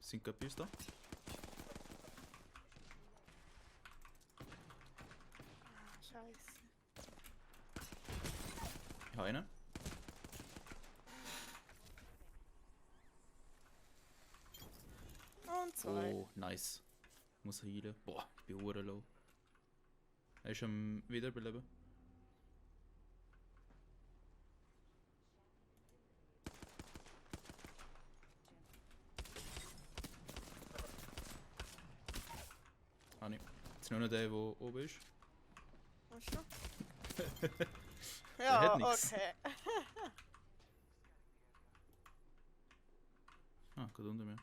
Sind gerade bei uns da? Scheiße. Ich habe einen. Und zwei. Oh, nice. Muss heilen. Boah, ich bin hure low. Er ist am Wiederbeleben. Ah, nicht. Jetzt nur noch der oben ist. Weißt du? Der Ja, hat nix. okay. Ah, gerade unter mir.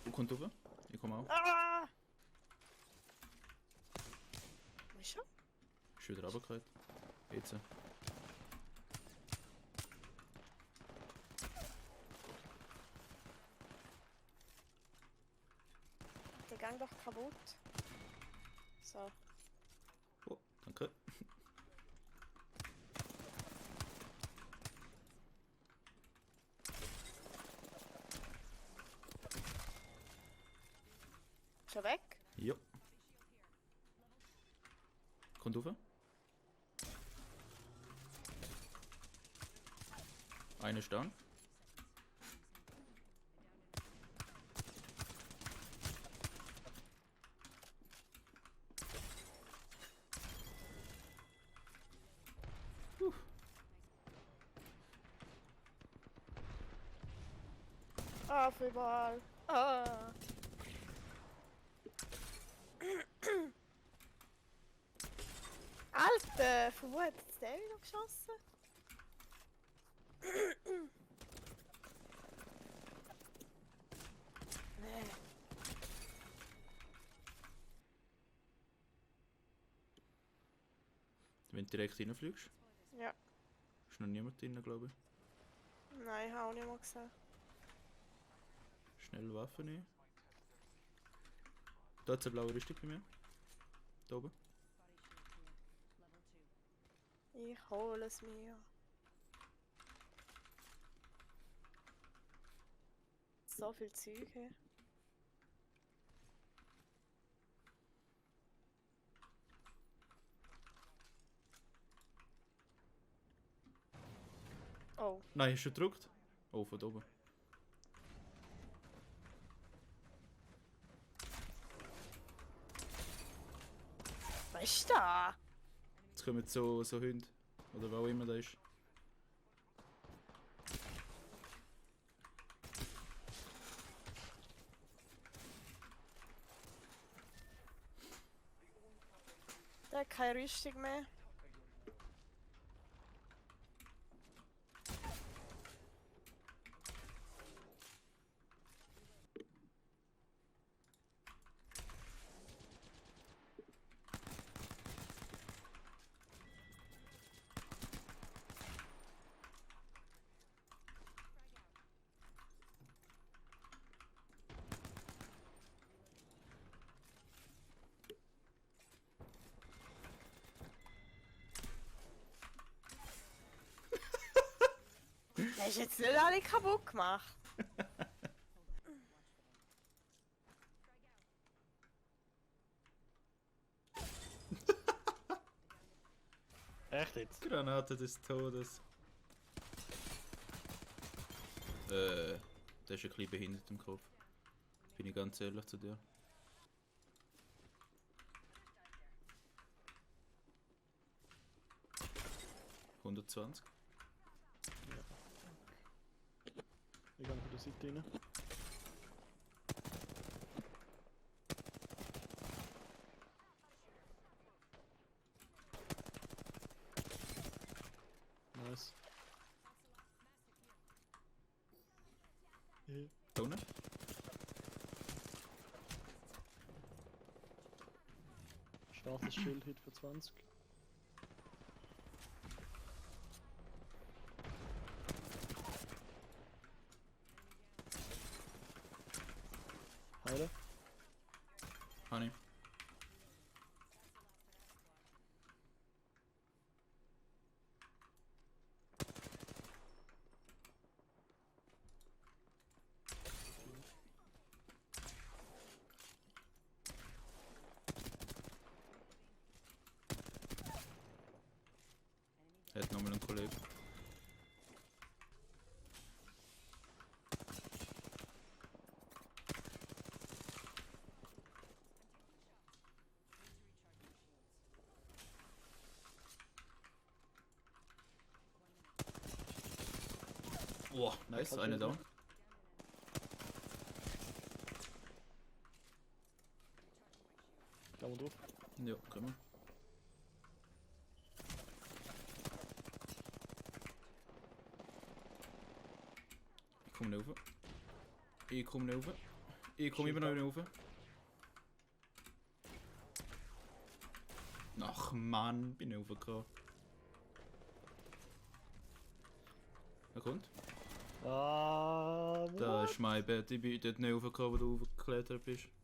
Wo kommt rauf? Ich komme auch. Ah! Weißt du? Ist wieder runtergefallen. Jetzt. Der Gang doch kaputt. So. Oh, danke. Schon weg? Ja. Kommt rauf. Einer ist down. Ah, auf überall. Ah. Alter, von wo hat jetzt der wieder geschossen? Nee. Wenn du direkt reinfliegst. Ja. Ist noch niemand drin, glaube ich. Nein, ich habe auch nicht mal gesehen. Schnell Waffen nehmen. Da ist eine blaue Rüstung bei mir. Da oben. Ich hole es mir. So viel Zeug hier. Oh, Nein, hast du gedrückt? Oh, von da oben. was ist da? Jetzt kommen so Hunde. Oder wer auch immer da ist. Der hat keine Rüstung mehr. Der ist jetzt nicht alle kaputt gemacht. Echt jetzt? Granate des Todes. Der ist ein bisschen behindert im Kopf. Bin ich ganz ehrlich zu dir. Ja. 120. Ich gehe von der Seite rein. Nice. Ja. Da unten? Starkes Schild, Hit für 20. Heile. Hat nochmal einen Kollegen. Boah, nice, Kommt eine wieder. down. Kann man drauf? Ja, können wir. Ich komme nicht rauf. Ich komme nicht rauf. Ich komme immer noch nicht rauf. Ach Mann, bin ich raufgekommen. Er kommt. Ah, Da what? ist mein Bett, ich bin dort nicht raufgekommen, wo du raufgeklettert bist.